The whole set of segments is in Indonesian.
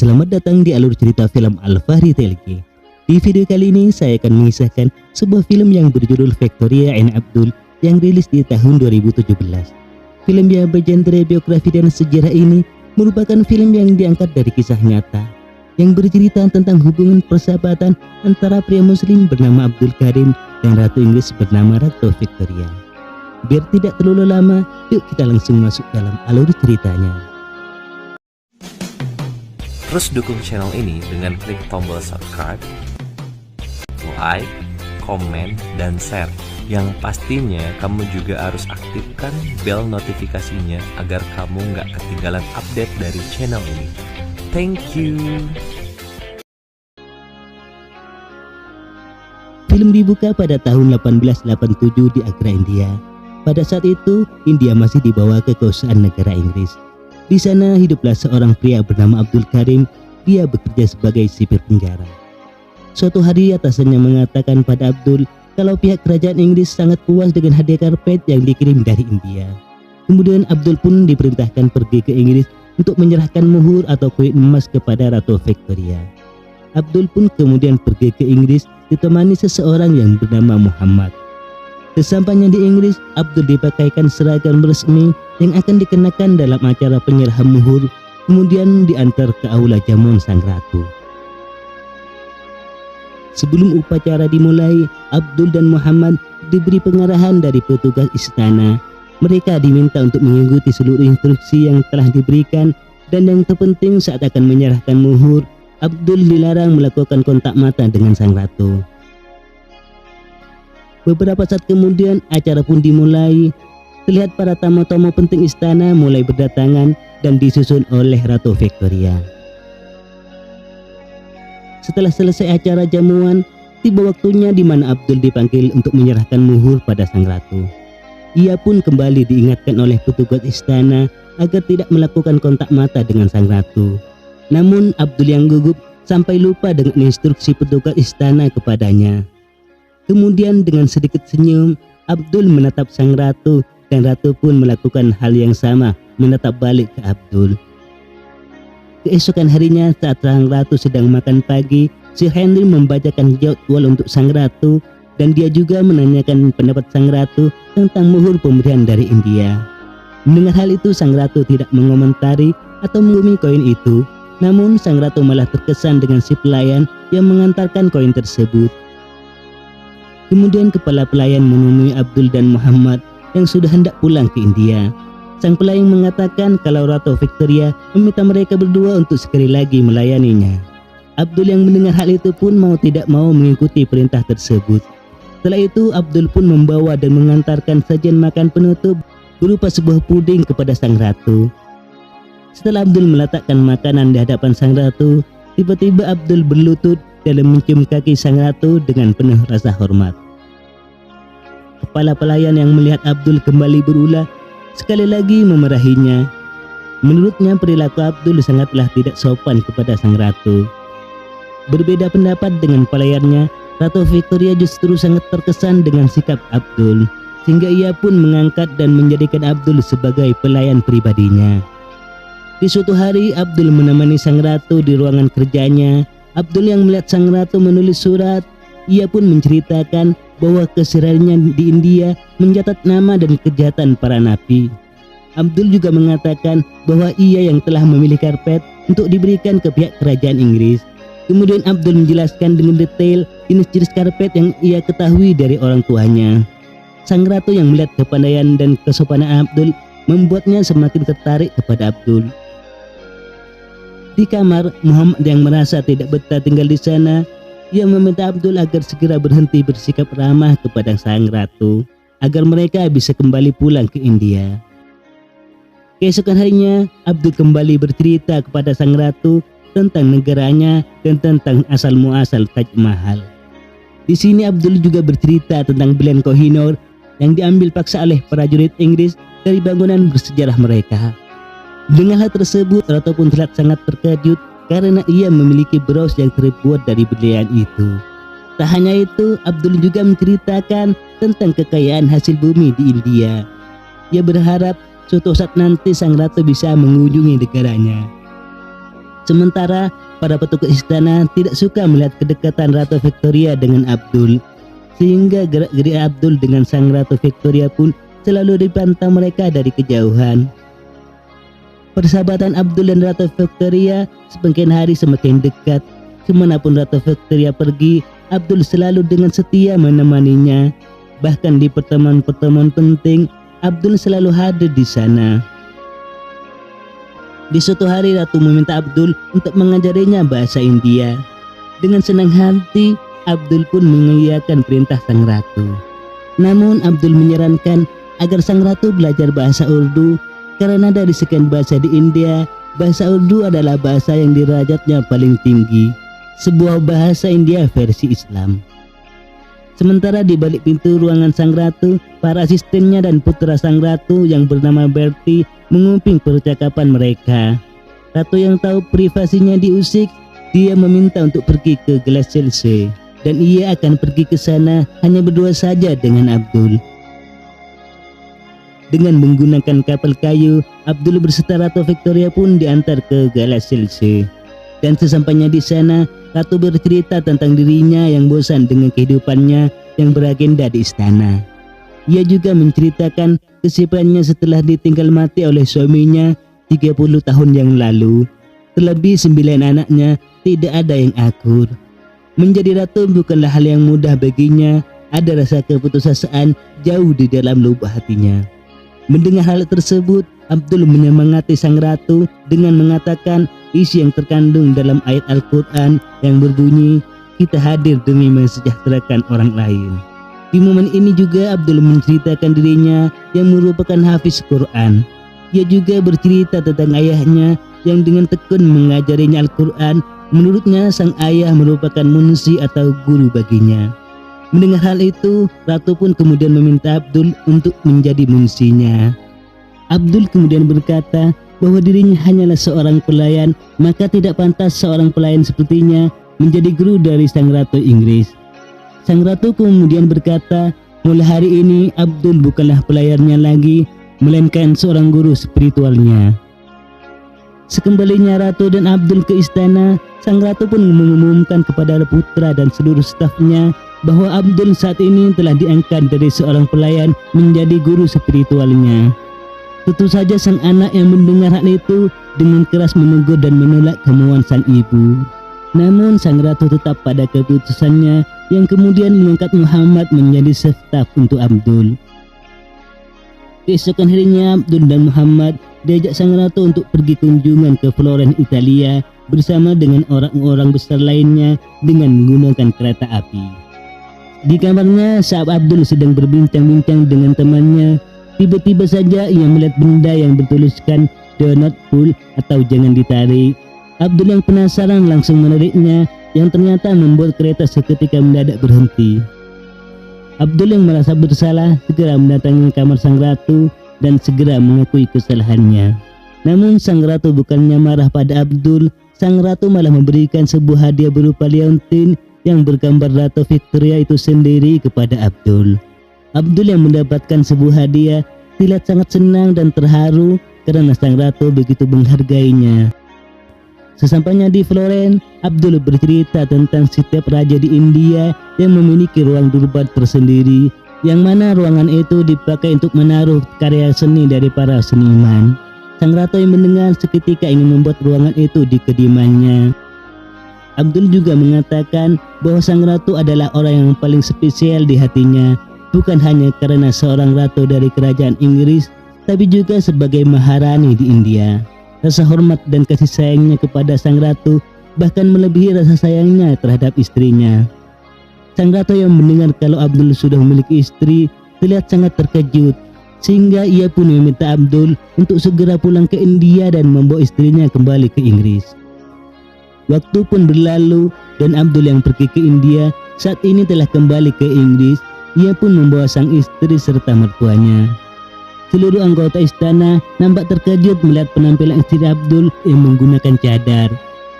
Selamat datang di alur cerita film Al-Fahri TLG. Di video kali ini saya akan mengisahkan sebuah film yang berjudul Victoria and Abdul yang rilis di tahun 2017. Film yang bergenre biografi dan sejarah ini merupakan film yang diangkat dari kisah nyata yang bercerita tentang hubungan persahabatan antara pria muslim bernama Abdul Karim dan Ratu Inggris bernama Ratu Victoria. Biar tidak terlalu lama, yuk kita langsung masuk dalam alur ceritanya. Terus dukung channel ini dengan klik tombol subscribe, like, komen, dan share. Yang pastinya kamu juga harus aktifkan bel notifikasinya agar kamu nggak ketinggalan update dari channel ini. Thank you. Film dibuka pada tahun 1887 di Agra, India. Pada saat itu, India masih di bawah kekuasaan negara Inggris. Di sana hiduplah seorang pria bernama Abdul Karim. Dia bekerja sebagai sipir penjara. Suatu hari atasannya mengatakan pada Abdul kalau pihak kerajaan Inggris sangat puas dengan hadiah karpet yang dikirim dari India. Kemudian Abdul pun diperintahkan pergi ke Inggris untuk menyerahkan muhur atau koin emas kepada Ratu Victoria. Abdul pun kemudian pergi ke Inggris ditemani seseorang yang bernama Muhammad. Sesampainya di Inggris, Abdul dipakaikan seragam resmi yang akan dikenakan dalam acara penyerahan muhur, kemudian diantar ke aula jamuan sang ratu. Sebelum upacara dimulai, Abdul dan Muhammad diberi pengarahan dari petugas istana. Mereka diminta untuk mengikuti seluruh instruksi yang telah diberikan, dan yang terpenting saat akan menyerahkan muhur, Abdul dilarang melakukan kontak mata dengan sang ratu. Beberapa saat kemudian acara pun dimulai. Terlihat para tamu-tamu penting istana mulai berdatangan dan disusun oleh Ratu Victoria. Setelah selesai acara jamuan, tiba waktunya di mana Abdul dipanggil untuk menyerahkan muhur pada sang ratu. Ia pun kembali diingatkan oleh petugas istana agar tidak melakukan kontak mata dengan sang ratu. Namun Abdul yang gugup sampai lupa dengan instruksi petugas istana kepadanya. Kemudian dengan sedikit senyum, Abdul menatap sang ratu dan ratu pun melakukan hal yang sama, menatap balik ke Abdul. Keesokan harinya saat sang ratu sedang makan pagi, Sir Henry membacakan jadwal untuk sang ratu dan dia juga menanyakan pendapat sang ratu tentang muhur pemberian dari India. Mendengar hal itu, sang ratu tidak mengomentari atau mengumi koin itu, namun sang ratu malah terkesan dengan si pelayan yang mengantarkan koin tersebut. Kemudian kepala pelayan menemui Abdul dan Muhammad yang sudah hendak pulang ke India. Sang pelayan mengatakan kalau Ratu Victoria meminta mereka berdua untuk sekali lagi melayaninya. Abdul yang mendengar hal itu pun mau tidak mau mengikuti perintah tersebut. Setelah itu Abdul pun membawa dan mengantarkan sajian makan penutup berupa sebuah puding kepada sang ratu. Setelah Abdul meletakkan makanan di hadapan sang ratu, tiba-tiba Abdul berlutut dalam mencium kaki sang ratu dengan penuh rasa hormat. Kepala pelayan yang melihat Abdul kembali berulah sekali lagi memarahinya. Menurutnya perilaku Abdul sangatlah tidak sopan kepada sang ratu. Berbeda pendapat dengan pelayannya, Ratu Victoria justru sangat terkesan dengan sikap Abdul, sehingga ia pun mengangkat dan menjadikan Abdul sebagai pelayan pribadinya. Di suatu hari Abdul menemani sang ratu di ruangan kerjanya. Abdul yang melihat sang ratu menulis surat, ia pun menceritakan bahwa kesehariannya di India mencatat nama dan kejahatan para nabi. Abdul juga mengatakan bahwa ia yang telah memilih karpet untuk diberikan ke pihak kerajaan Inggris. Kemudian Abdul menjelaskan dengan detail jenis-jenis karpet yang ia ketahui dari orang tuanya. Sang ratu yang melihat kepandaian dan kesopanan Abdul membuatnya semakin tertarik kepada Abdul. Di kamar, Muhammad yang merasa tidak betah tinggal di sana, ia meminta Abdul agar segera berhenti bersikap ramah kepada sang ratu, agar mereka bisa kembali pulang ke India. Keesokan harinya, Abdul kembali bercerita kepada sang ratu tentang negaranya dan tentang asal muasal Taj Mahal. Di sini Abdul juga bercerita tentang belian Kohinoor yang diambil paksa oleh prajurit Inggris dari bangunan bersejarah mereka. Dengan hal tersebut, ratu pun terlihat sangat terkejut karena ia memiliki bros yang terbuat dari berlian itu. Tak hanya itu, Abdul juga menceritakan tentang kekayaan hasil bumi di India. Ia berharap suatu saat nanti sang ratu bisa mengunjungi negaranya. Sementara para petugas istana tidak suka melihat kedekatan Ratu Victoria dengan Abdul, sehingga gerak-gerik Abdul dengan sang Ratu Victoria pun selalu dipantau mereka dari kejauhan. Persahabatan Abdul dan Ratu Victoria semakin hari semakin dekat. Kemanapun Ratu Victoria pergi, Abdul selalu dengan setia menemaninya. Bahkan di pertemuan-pertemuan penting, Abdul selalu hadir di sana. Di suatu hari Ratu meminta Abdul untuk mengajarinya bahasa India. Dengan senang hati, Abdul pun mengiyakan perintah sang ratu. Namun Abdul menyarankan agar sang ratu belajar bahasa Urdu karena dari sekian bahasa di India, bahasa Urdu adalah bahasa yang derajatnya paling tinggi, sebuah bahasa India versi Islam. Sementara di balik pintu ruangan sang ratu, para asistennya dan putra sang ratu yang bernama Bertie menguping percakapan mereka. Ratu yang tahu privasinya diusik, dia meminta untuk pergi ke Glacial Sea, dan ia akan pergi ke sana hanya berdua saja dengan Abdul. Dengan menggunakan kapal kayu, Abdul berserta Ratu Victoria pun diantar ke Glacial Sea. Dan sesampainya di sana, Ratu bercerita tentang dirinya yang bosan dengan kehidupannya yang beragenda di istana. Ia juga menceritakan kesibukannya setelah ditinggal mati oleh suaminya 30 tahun yang lalu. Terlebih 9 anaknya tidak ada yang akur. Menjadi ratu bukanlah hal yang mudah baginya. Ada rasa keputusasaan jauh di dalam lubuk hatinya. Mendengar hal tersebut, Abdul menyemangati sang ratu dengan mengatakan isi yang terkandung dalam ayat Al-Quran yang berbunyi, "Kita hadir demi mensejahterakan orang lain." Di momen ini juga Abdul menceritakan dirinya yang merupakan hafiz Quran. Ia juga bercerita tentang ayahnya yang dengan tekun mengajarinya Al-Quran. Menurutnya sang ayah merupakan munsi atau guru baginya. Mendengar hal itu, Ratu pun kemudian meminta Abdul untuk menjadi munsinya. Abdul kemudian berkata bahwa dirinya hanyalah seorang pelayan, maka tidak pantas seorang pelayan sepertinya menjadi guru dari sang Ratu Inggris. Sang Ratu kemudian berkata, mulai hari ini Abdul bukanlah pelayannya lagi, melainkan seorang guru spiritualnya. Sekembalinya Ratu dan Abdul ke istana, sang Ratu pun mengumumkan kepada putra dan seluruh stafnya bahwa Abdul saat ini telah diangkat dari seorang pelayan menjadi guru spiritualnya. Tentu saja sang anak yang mendengar hal itu dengan keras menegur dan menolak kemauan sang ibu. Namun sang ratu tetap pada keputusannya yang kemudian mengangkat Muhammad menjadi staf untuk Abdul. Keesokan harinya Abdul dan Muhammad diajak sang ratu untuk pergi kunjungan ke Florence, Italia bersama dengan orang-orang besar lainnya dengan menggunakan kereta api. Di kamarnya saat Abdul sedang berbincang-bincang dengan temannya, tiba-tiba saja ia melihat benda yang bertuliskan "Do not pull" atau "jangan ditarik". Abdul yang penasaran langsung menariknya, yang ternyata membuat kereta seketika mendadak berhenti. Abdul yang merasa bersalah segera mendatangi kamar sang ratu dan segera mengakui kesalahannya. Namun sang ratu bukannya marah pada Abdul, sang ratu malah memberikan sebuah hadiah berupa liontin yang bergambar Ratu Victoria itu sendiri kepada Abdul. Abdul yang mendapatkan sebuah hadiah terlihat sangat senang dan terharu karena sang ratu begitu menghargainya. Sesampainya di Florence, Abdul bercerita tentang setiap raja di India yang memiliki ruang durbar tersendiri, yang mana ruangan itu dipakai untuk menaruh karya seni dari para seniman. Sang ratu yang mendengar seketika ingin membuat ruangan itu di kediamannya. Abdul juga mengatakan bahwa sang ratu adalah orang yang paling spesial di hatinya, bukan hanya karena seorang ratu dari kerajaan Inggris, tapi juga sebagai maharani di India. Rasa hormat dan kasih sayangnya kepada sang ratu bahkan melebihi rasa sayangnya terhadap istrinya. Sang ratu yang mendengar kalau Abdul sudah memiliki istri terlihat sangat terkejut, sehingga ia pun meminta Abdul untuk segera pulang ke India dan membawa istrinya kembali ke Inggris. Waktu pun berlalu dan Abdul yang pergi ke India saat ini telah kembali ke Inggris. Ia pun membawa sang istri serta mertuanya. Seluruh anggota istana nampak terkejut melihat penampilan istri Abdul yang menggunakan cadar.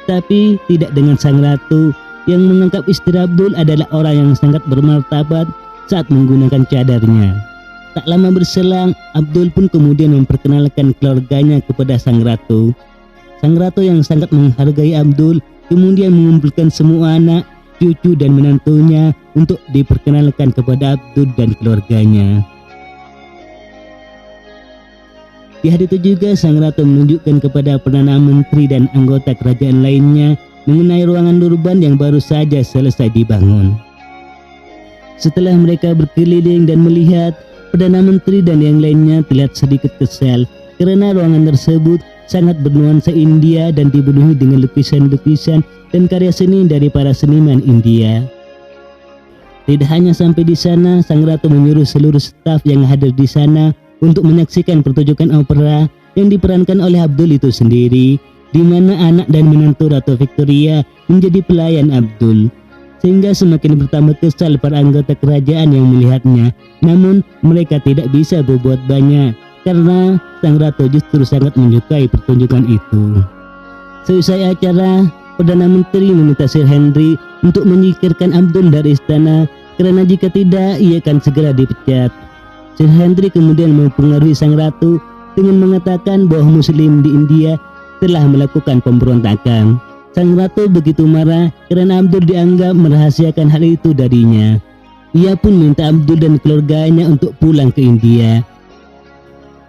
Tapi tidak dengan sang ratu yang menganggap istri Abdul adalah orang yang sangat bermartabat saat menggunakan cadarnya. Tak lama berselang, Abdul pun kemudian memperkenalkan keluarganya kepada sang ratu. Sang ratu yang sangat menghargai Abdul kemudian mengumpulkan semua anak, cucu dan menantunya untuk diperkenalkan kepada Abdul dan keluarganya. Di hari itu juga sang ratu menunjukkan kepada perdana menteri dan anggota kerajaan lainnya mengenai ruangan Durban yang baru saja selesai dibangun. Setelah mereka berkeliling dan melihat, perdana menteri dan yang lainnya terlihat sedikit kesal karena ruangan tersebut sangat bernuansa India dan dipenuhi dengan lukisan-lukisan dan karya seni dari para seniman India. Tidak hanya sampai di sana, sang ratu menyuruh seluruh staf yang hadir di sana untuk menyaksikan pertunjukan opera yang diperankan oleh Abdul itu sendiri, di mana anak dan menantu Ratu Victoria menjadi pelayan Abdul, sehingga semakin bertambah kesal para anggota kerajaan yang melihatnya. Namun mereka tidak bisa berbuat banyak karena sang ratu justru sangat menyukai pertunjukan itu. Seusai acara, Perdana Menteri meminta Sir Henry untuk menyingkirkan Abdul dari istana karena jika tidak ia akan segera dipecat. Sir Henry kemudian mempengaruhi sang ratu dengan mengatakan bahwa Muslim di India telah melakukan pemberontakan. Sang ratu begitu marah karena Abdul dianggap merahasiakan hal itu darinya. Ia pun minta Abdul dan keluarganya untuk pulang ke India.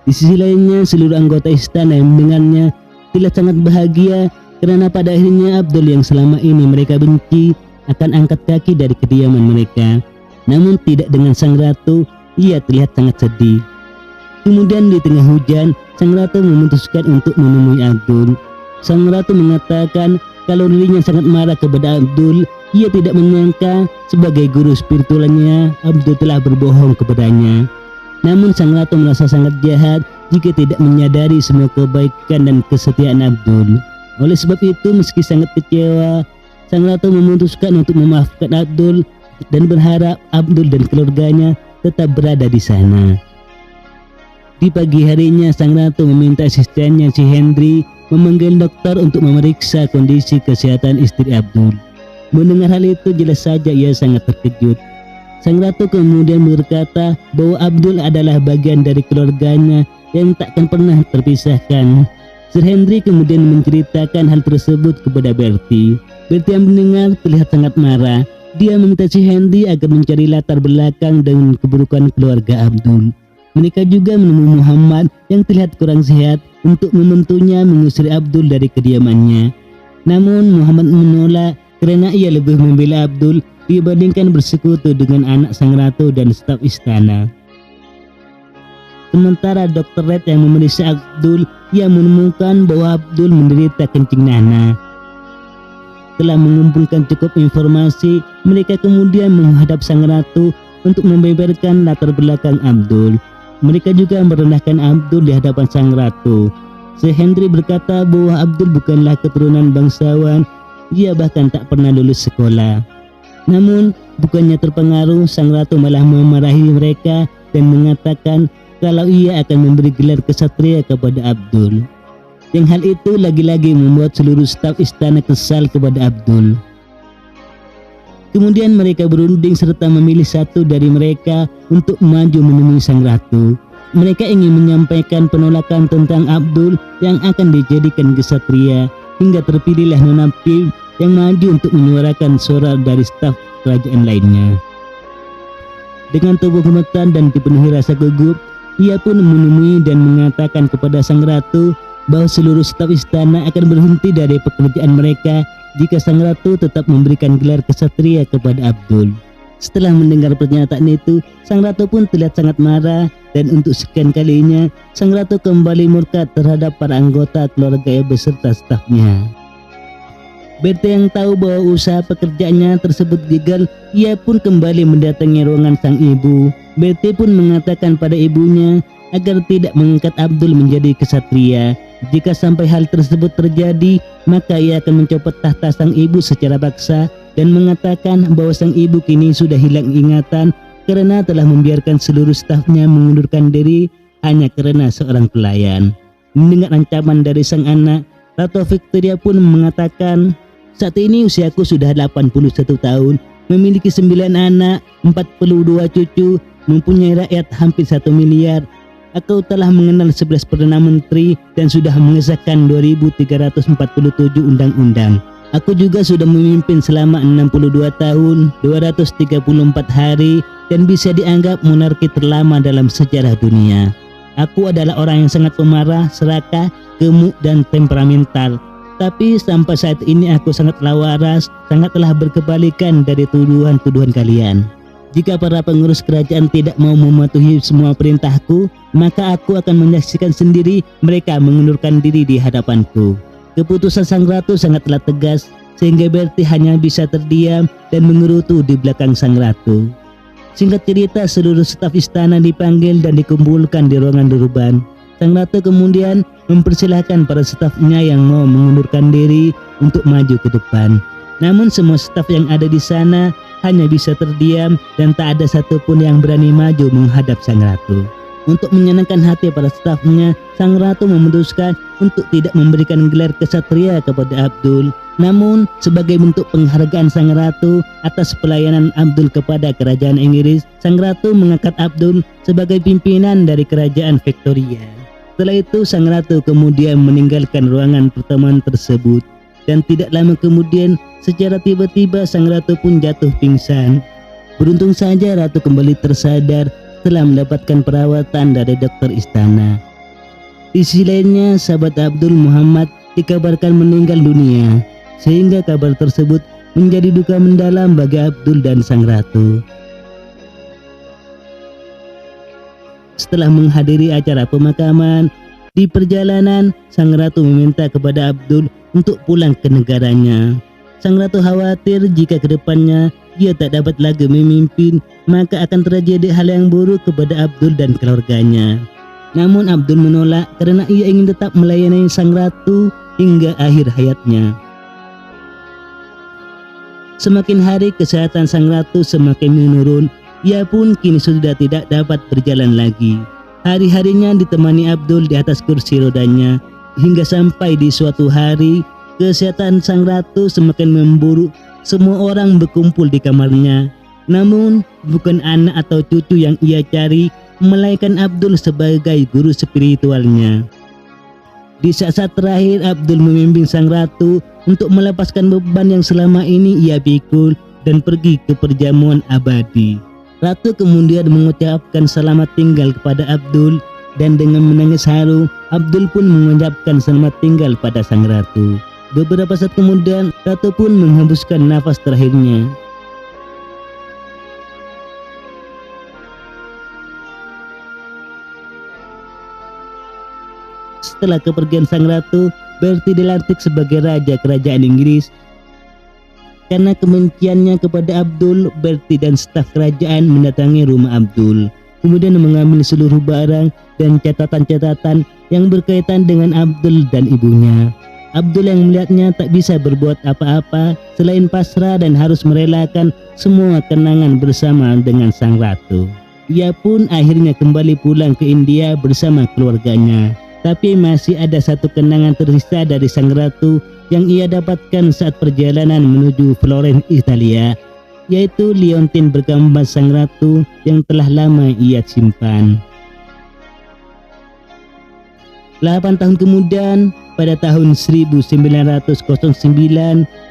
Di sisi lainnya, seluruh anggota istana yang mendengarnya terlihat sangat bahagia karena pada akhirnya Abdul yang selama ini mereka benci akan angkat kaki dari kediaman mereka. Namun tidak dengan sang ratu, ia terlihat sangat sedih. Kemudian di tengah hujan, sang ratu memutuskan untuk menemui Abdul. Sang ratu mengatakan kalau dirinya sangat marah kepada Abdul. Ia tidak menyangka sebagai guru spiritualnya Abdul telah berbohong kepadanya. Namun sang ratu merasa sangat jahat jika tidak menyadari semua kebaikan dan kesetiaan Abdul. Oleh sebab itu, meski sangat kecewa, sang ratu memutuskan untuk memaafkan Abdul dan berharap Abdul dan keluarganya tetap berada di sana. Di pagi harinya, sang ratu meminta asistennya si Henry memanggil dokter untuk memeriksa kondisi kesehatan istri Abdul. Mendengar hal itu, jelas saja ia sangat terkejut. Sang ratu kemudian berkata bahwa Abdul adalah bagian dari keluarganya yang takkan pernah terpisahkan. Sir Henry kemudian menceritakan hal tersebut kepada Bertie. Bertie yang mendengar terlihat sangat marah. Dia meminta si Henry agar mencari latar belakang dan keburukan keluarga Abdul. Mereka juga menemui Muhammad yang terlihat kurang sehat untuk membantunya mengusir Abdul dari kediamannya. Namun Muhammad menolak karena ia lebih membela Abdul dibandingkan bersekutu dengan anak sang ratu dan staf istana. Sementara Dr. Red yang memeriksa Abdul, ia menemukan bahwa Abdul menderita kencing nanah. Setelah mengumpulkan cukup informasi, mereka kemudian menghadap sang ratu untuk membeberkan latar belakang Abdul. Mereka juga merendahkan Abdul di hadapan sang ratu. Sir Henry berkata bahwa Abdul bukanlah keturunan bangsawan. Ia bahkan tak pernah lulus sekolah. Namun bukannya terpengaruh, sang ratu malah memarahi mereka dan mengatakan kalau ia akan memberi gelar kesatria kepada Abdul. Yang hal itu lagi-lagi membuat seluruh staf istana kesal kepada Abdul. Kemudian mereka berunding serta memilih satu dari mereka untuk maju menemui sang ratu. Mereka ingin menyampaikan penolakan tentang Abdul yang akan dijadikan kesatria, hingga terpilihlah Nona Pim yang maju untuk menyuarakan suara dari staf kerajaan lainnya. Dengan tubuh gemetar dan dipenuhi rasa gugup, ia pun menemui dan mengatakan kepada sang ratu bahwa seluruh staf istana akan berhenti dari pekerjaan mereka jika sang ratu tetap memberikan gelar kesatria kepada Abdul. Setelah mendengar pernyataan itu, sang ratu pun terlihat sangat marah dan untuk sekian kalinya sang ratu kembali murka terhadap para anggota keluarga beserta stafnya. Bertie yang tahu bahwa usaha pekerjaannya tersebut gagal, ia pun kembali mendatangi ruangan sang ibu. Bertie pun mengatakan pada ibunya agar tidak mengangkat Abdul menjadi kesatria. Jika sampai hal tersebut terjadi, maka ia akan mencopot tahta sang ibu secara paksa dan mengatakan bahwa sang ibu kini sudah hilang ingatan karena telah membiarkan seluruh stafnya mengundurkan diri hanya karena seorang pelayan. Mendengar ancaman dari sang anak, Ratu Victoria pun mengatakan, "Saat ini usiaku sudah 81 tahun, memiliki 9 anak, 42 cucu, mempunyai rakyat hampir 1 miliar. Aku telah mengenal 11 Perdana Menteri dan sudah mengesahkan 2347 undang-undang. Aku juga sudah memimpin selama 62 tahun, 234 hari dan bisa dianggap monarki terlama dalam sejarah dunia. Aku adalah orang yang sangat pemarah, serakah, gemuk dan temperamental. Tapi sampai saat ini aku sangatlah waras, sangatlah berkebalikan dari tuduhan-tuduhan kalian. Jika para pengurus kerajaan tidak mau mematuhi semua perintahku, maka aku akan menyaksikan sendiri mereka mengundurkan diri di hadapanku. Keputusan sang ratu sangatlah tegas, sehingga Bertie hanya bisa terdiam dan mengerutu di belakang sang ratu. Singkat cerita, seluruh staf istana dipanggil dan dikumpulkan di ruangan Durban. Sang ratu kemudian mempersilahkan para stafnya yang mau mengundurkan diri untuk maju ke depan. Namun semua staf yang ada di sana hanya bisa terdiam dan tak ada satupun yang berani maju menghadap sang ratu. Untuk menyenangkan hati para stafnya, sang ratu memutuskan untuk tidak memberikan gelar kesatria kepada Abdul. Namun, sebagai bentuk penghargaan sang ratu atas pelayanan Abdul kepada kerajaan Inggris, sang ratu mengangkat Abdul sebagai pimpinan dari kerajaan Victoria. Setelah itu, sang ratu kemudian meninggalkan ruangan pertemuan tersebut. Dan tidak lama kemudian, secara tiba-tiba sang ratu pun jatuh pingsan. Beruntung saja ratu kembali tersadar setelah mendapatkan perawatan dari dokter istana. Di sisi lainnya, sahabat Abdul Muhammad dikabarkan meninggal dunia, sehingga kabar tersebut menjadi duka mendalam bagi Abdul dan sang ratu. Setelah menghadiri acara pemakaman, di perjalanan sang ratu meminta kepada Abdul untuk pulang ke negaranya. Sang ratu khawatir jika kedepannya dia tak dapat lagi memimpin, maka akan terjadi hal yang buruk kepada Abdul dan keluarganya. Namun Abdul menolak karena ia ingin tetap melayani sang ratu hingga akhir hayatnya. Semakin hari kesehatan sang ratu semakin menurun, ia pun kini sudah tidak dapat berjalan lagi. Hari-harinya ditemani Abdul di atas kursi rodanya, hingga sampai di suatu hari kesehatan sang ratu semakin memburuk. Semua orang berkumpul di kamarnya. Namun bukan anak atau cucu yang ia cari, melainkan Abdul sebagai guru spiritualnya. Di saat-saat terakhir, Abdul membimbing sang ratu untuk melepaskan beban yang selama ini ia pikul dan pergi ke perjamuan abadi. Ratu kemudian mengucapkan selamat tinggal kepada Abdul, dan dengan menangis haru, Abdul pun mengucapkan selamat tinggal pada sang ratu. Beberapa saat kemudian, ratu pun menghembuskan nafas terakhirnya. Setelah kepergian sang ratu, Bertie dilantik sebagai raja kerajaan Inggris. Karena kebenciannya kepada Abdul, Bertie dan staf kerajaan mendatangi rumah Abdul, kemudian mengambil seluruh barang dan catatan-catatan yang berkaitan dengan Abdul dan ibunya. Abdul yang melihatnya tak bisa berbuat apa-apa selain pasrah dan harus merelakan semua kenangan bersama dengan sang ratu. Ia pun akhirnya kembali pulang ke India bersama keluarganya. Tapi masih ada satu kenangan tersisa dari sang ratu yang ia dapatkan saat perjalanan menuju Florence, Italia, yaitu liontin bergambar sang ratu yang telah lama ia simpan. 8 tahun kemudian, pada tahun 1909,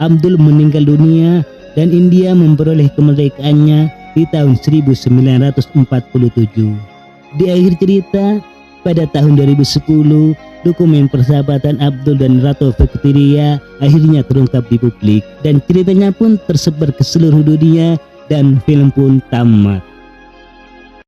Abdul meninggal dunia dan India memperoleh kemerdekaannya di tahun 1947. Di akhir cerita, pada tahun 2010, dokumen persahabatan Abdul dan Ratu Victoria akhirnya terungkap di publik dan ceritanya pun tersebar ke seluruh dunia dan film pun tamat.